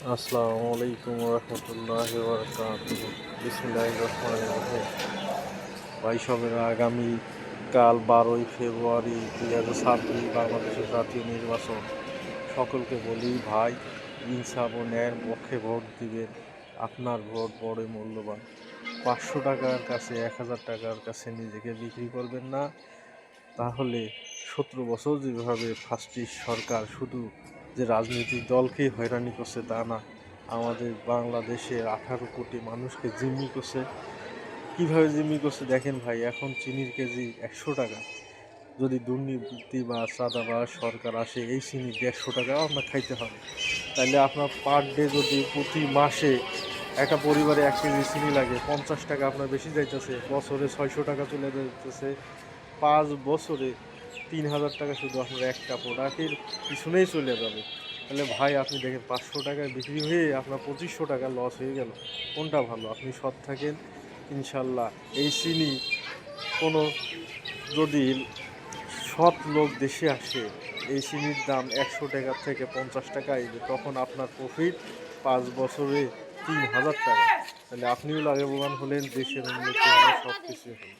আসসালামু আলাইকুম রহমতুল্লাহি ওয়া বারাকাতুহু। বিসমিল্লাহির রহমানির রহিম। ভাই সবের আগামী কাল 12ই ফেব্রুয়ারি 2026 বাংলাদেশের জাতীয় নির্বাচন। সকলকে বলি ভাই, ইনসাফ ও ন্যায়ের পক্ষে ভোট দিবেন। আপনার ভোট বড়ই মূল্যবান। 500 টাকার কাছে 1000 টাকার কাছে নিজেকে বিক্রি করবেন না। তাহলে 17 বছর যেভাবে ফ্যাসিস্ট সরকার শুধু যে রাজনৈতিক দলকেই হয়রানি করছে তা না, আমাদের বাংলাদেশের 18 কোটি মানুষকে জিম্মি করছে। কীভাবে জিম্মি করছে দেখেন ভাই, এখন চিনির কেজি 100 টাকা। যদি দুর্নীতি বা চাঁদাবাজ সরকার আসে, এই চিনি 150 টাকাও আপনার খাইতে হবে। তাইলে আপনার পার ডে যদি প্রতি মাসে একটা পরিবারে 1 কেজি চিনি লাগে, 50 টাকা আপনার বেশি যাইতেছে, বছরে 600 টাকা চলে যাইতেছে। 5 বছরে 3000 টাকা শুধু আপনার একটা প্রোডাক্টের পিছনেই চলে যাবে। তাহলে ভাই আপনি দেখেন, 500 টাকায় বিক্রি হয়ে আপনার 2500 টাকা লস হয়ে গেল। কোনটা ভালো? আপনি সৎ থাকেন, ইনশাল্লাহ এই চিনি কোনো, যদি সৎ লোক দেশে আসে, এই চিনির দাম 100 টাকার থেকে 50 টাকা আসবে, তখন আপনার প্রফিট 5 বছরে 3000 টাকা। তাহলে আপনিও লাভবান হলেন, দেশের উন্নতি হলো, সব কিছুই হলো।